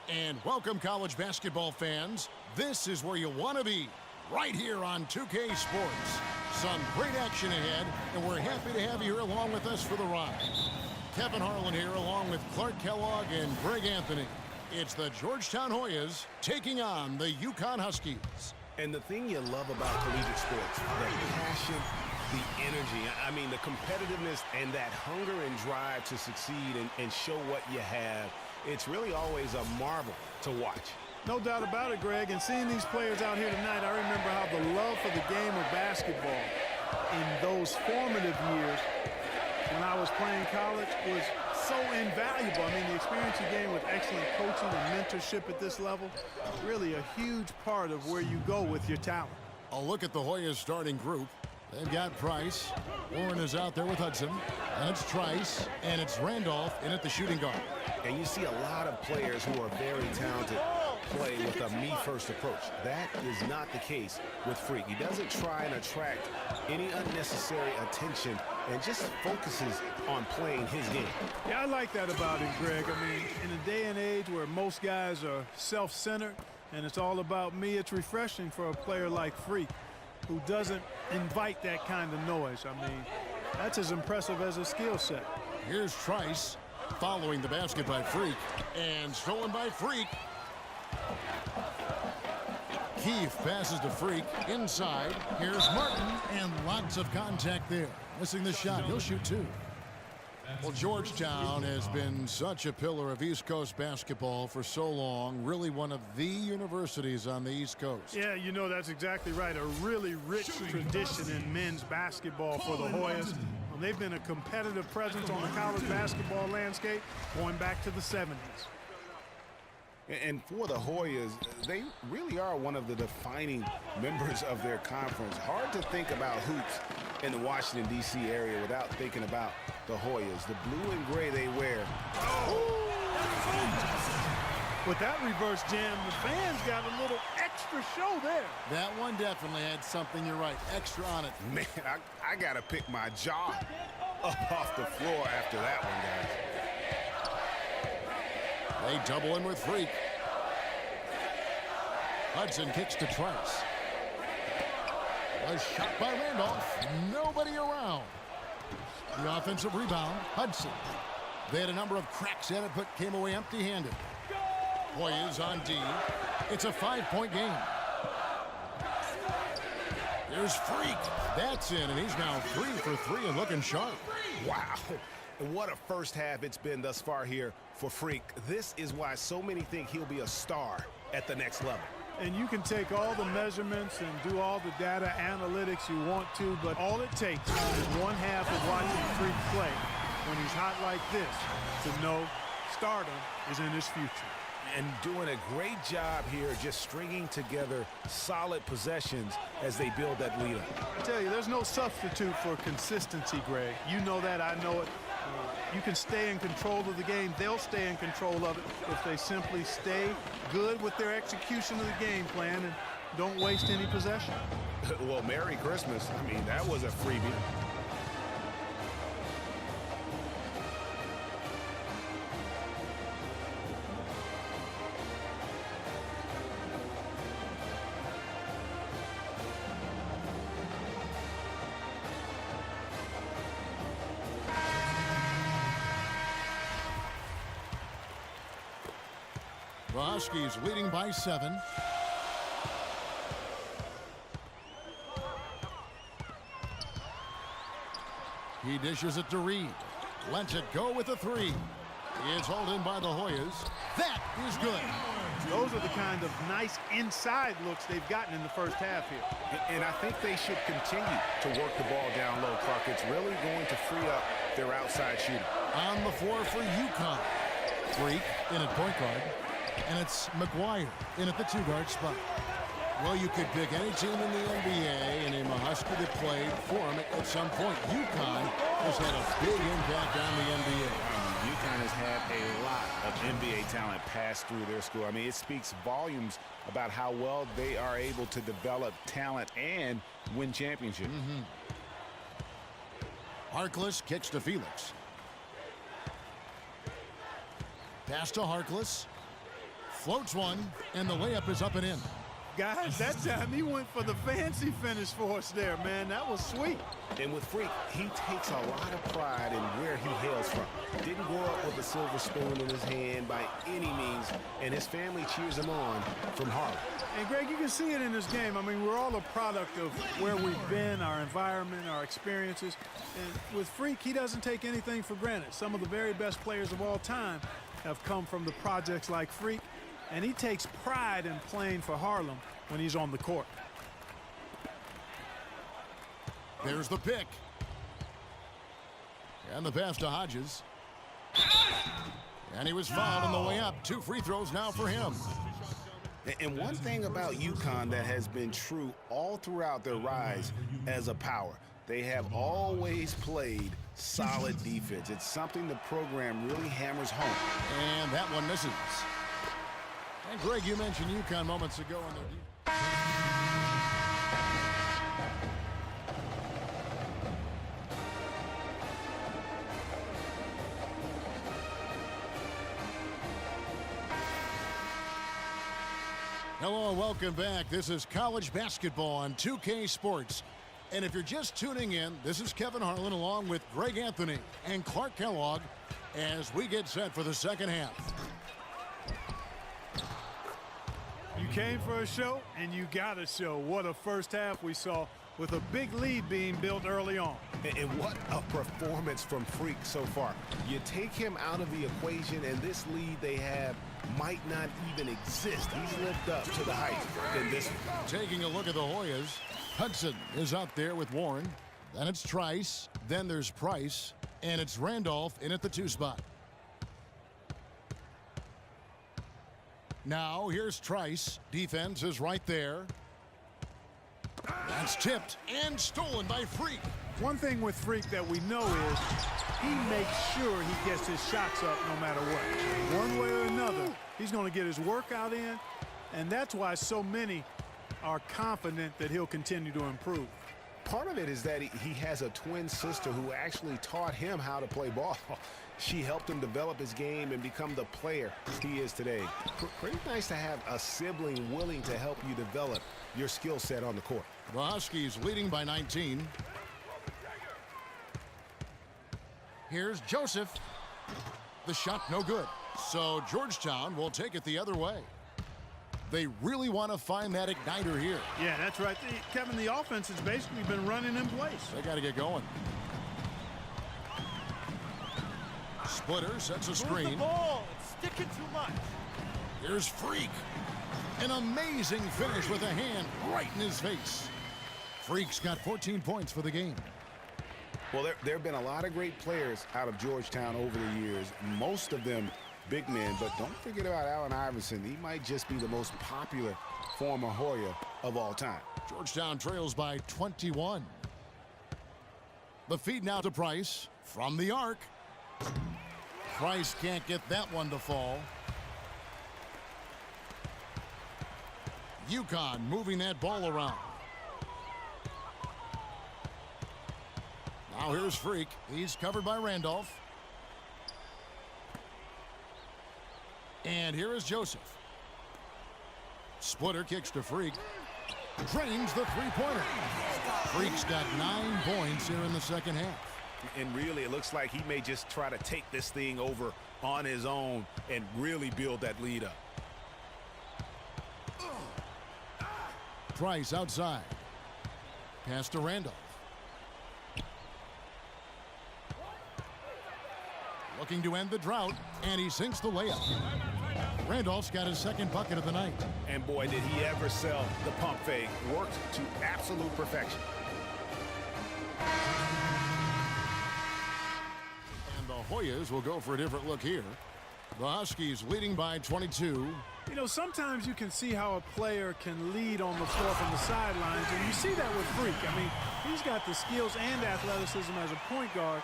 And welcome, college basketball fans. This is where you want to be, right here on 2K Sports. Some great action ahead, and we're happy to have you here along with us for the ride. Kevin Harlan here along with Clark Kellogg and Greg Anthony. It's the Georgetown Hoyas taking on the UConn Huskies. And the thing you love about collegiate sports, the passion, the energy, I mean, the competitiveness and that hunger and drive to succeed and show what you have, it's really always a marvel to watch. No doubt about it, Greg. And seeing these players out here tonight, I remember how the love for the game of basketball in those formative years when I was playing college was so invaluable. I mean, the experience you gain with excellent coaching and mentorship at this level, really a huge part of where you go with your talent. A look at the Hoyas starting group. They've got Price. Warren is out there with Hudson. And it's Trice. And it's Randolph in at the shooting guard. And you see a lot of players who are very talented play with a me-first approach. That is not the case with Freak. He doesn't try and attract any unnecessary attention and just focuses on playing his game. Yeah, I like that about him, Greg. I mean, in a day and age where most guys are self-centered and it's all about me, it's refreshing for a player like Freak who doesn't invite that kind of noise. I mean, that's as impressive as a skill set. Here's Trice following the basket by Freak, and stolen by Freak. Keefe passes to Freak inside. Here's Martin, and lots of contact there. Missing the shot. He'll shoot two. Well, Georgetown has been such a pillar of East Coast basketball for so long. Really one of the universities on the East Coast. Yeah, you know, that's exactly right. A really rich tradition in men's basketball for the Hoyas. They've been a competitive presence on the college basketball landscape going back to the 70s. And for the Hoyas, they really are one of the defining members of their conference. Hard to think about hoops in the Washington, D.C. area without thinking about the Hoyas. The blue and gray they wear. With that reverse jam, the fans got a little extra show there. That one definitely had something, you're right, extra on it. Man, I got to pick my jaw up off the floor after that one, guys. They double in with Freak. Hudson kicks to Trice. A shot by Randolph. Nobody around. The offensive rebound, Hudson. They had a number of cracks at it, but came away empty-handed. Hoyas on D. It's a 5-point game. There's Freak. That's in, and he's now 3 for 3 and looking sharp. Wow. What a first half it's been thus far here for Freak. This is why so many think he'll be a star at the next level. And you can take all the measurements and do all the data analytics you want to, but all it takes is one half of watching Freak play when he's hot like this to know stardom is in his future. And doing a great job here just stringing together solid possessions as they build that lead up. I tell you, there's no substitute for consistency, Greg. You know that, I know it. You can stay in control of the game. They'll stay in control of it if they simply stay good with their execution of the game plan and don't waste any possession. Well, Merry Christmas. I mean, that was a freebie. The Huskies leading by 7. He dishes it to Reed. Lets it go with a 3. It's hauled in by the Hoyas. That is good. Those are the kind of nice inside looks they've gotten in the first half here. And I think they should continue to work the ball down low, Clark. It's really going to free up their outside shooting. On the floor for UConn. Freak in at point guard. And it's McGuire in at the 2-guard spot. Well, you could pick any team in the NBA and name a Husky that played for them at some point. UConn has had a big impact on the NBA. UConn has had a lot of NBA talent pass through their school. I mean, it speaks volumes about how well they are able to develop talent and win championships. Harkless kicks to Felix. Pass to Harkless. Floats one, and the layup is up and in. Guys, that time he went for the fancy finish for us there, man. That was sweet. And with Freak, he takes a lot of pride in where he hails from. Didn't grow up with a silver spoon in his hand by any means, and his family cheers him on from Harlem. And, Greg, you can see it in this game. I mean, we're all a product of where we've been, our environment, our experiences. And with Freak, he doesn't take anything for granted. Some of the very best players of all time have come from the projects like Freak, and he takes pride in playing for Harlem when he's on the court. There's the pick. And the pass to Hodges. And he was fouled on the way up. 2 free throws now for him. And one thing about UConn that has been true all throughout their rise as a power, they have always played solid defense. It's something the program really hammers home. And that one misses. And Greg, you mentioned UConn moments ago on their defense. Hello and welcome back. This is college basketball on 2K Sports. And if you're just tuning in, this is Kevin Harlan along with Greg Anthony and Clark Kellogg as we get set for the second half. You came for a show, and you got a show. What a first half we saw with a big lead being built early on. And what a performance from Freak so far. You take him out of the equation, and this lead they have might not even exist. He's lived up to the hype in this one. Taking a look at the Hoyas, Hudson is out there with Warren. Then it's Trice. Then there's Price. And it's Randolph in at the 2 spot. Now here's Trice. Defense is right there. That's tipped and stolen by Freak. One thing with Freak that we know is he makes sure he gets his shots up no matter what. One way or another, he's going to get his workout in, and that's why so many are confident that he'll continue to improve. Part of it is that he has a twin sister who actually taught him how to play ball. She helped him develop his game and become the player he is today. Pretty nice to have a sibling willing to help you develop your skill set on the court. The Huskies leading by 19. Here's Joseph. The shot no good. So Georgetown will take it the other way. They really want to find that igniter here. Yeah, that's right. Kevin, the offense has basically been running in place. They got to get going. Splitter sets a screen. Move the ball. It's sticking too much. Here's Freak. An amazing finish with a hand right in his face. Freak's got 14 points for the game. Well, there have been a lot of great players out of Georgetown over the years. Most of them big men, but don't forget about Allen Iverson. He might just be the most popular former Hoya of all time. Georgetown trails by 21. The feed now to Price from the arc. Price can't get that one to fall. UConn moving that ball around. Now here's Freak. He's covered by Randolph. And here is Joseph. Splitter kicks to Freak. Drains the three-pointer. Freak's got 9 points here in the second half. And really, it looks like he may just try to take this thing over on his own and really build that lead up. Price outside. Pass to Randolph. Looking to end the drought, and he sinks the layup. Randolph's got his second bucket of the night. And boy, did he ever sell the pump fake. Worked to absolute perfection. And the Hoyas will go for a different look here. The Huskies leading by 22. You know, sometimes you can see how a player can lead on the floor from the sidelines, and you see that with Freak. I mean, he's got the skills and athleticism as a point guard,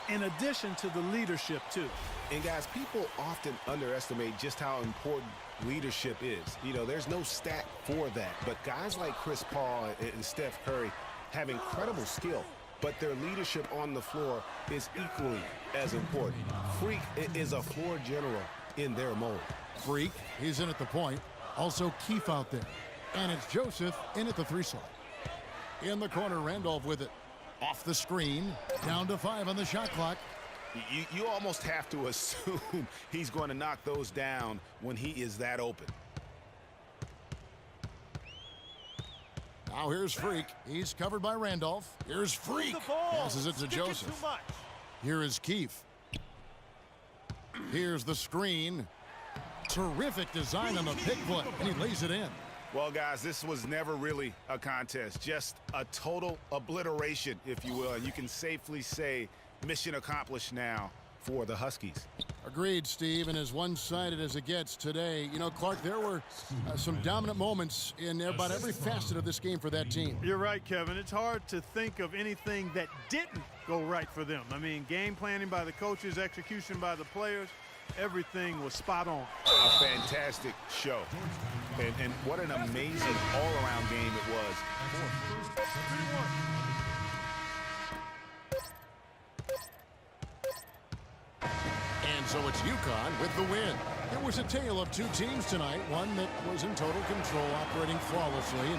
in addition to the leadership, too. And guys, people often underestimate just how important leadership is. You know, there's no stat for that, but guys like Chris Paul and Steph Curry have incredible skill, but their leadership on the floor is equally as important. Freak is a floor general in their mold. Freak, he's in at the point. Also Keefe out there. And it's Joseph in at the 3 slot. In the corner, Randolph with it. Off the screen, down to 5 on the shot clock. You almost have to assume he's going to knock those down when he is that open. Now here's Freak. He's covered by Randolph. Here's Freak. Passes it to Joseph. Here is Keefe. Here's the screen. Terrific design on the pick foot, and he lays it in. Well, guys, this was never really a contest. Just a total obliteration, if you will. And you can safely say mission accomplished now for the Huskies. Agreed, Steve, and as one-sided as it gets today. You know, Clark, there were some dominant moments in about every facet of this game for that team. You're right, Kevin. It's hard to think of anything that didn't go right for them. I mean, game planning by the coaches, execution by the players, everything was spot on. A fantastic show. And what an amazing all-around game it was. And so it's UConn with the win. It was a tale of 2 teams tonight, one that was in total control, operating flawlessly.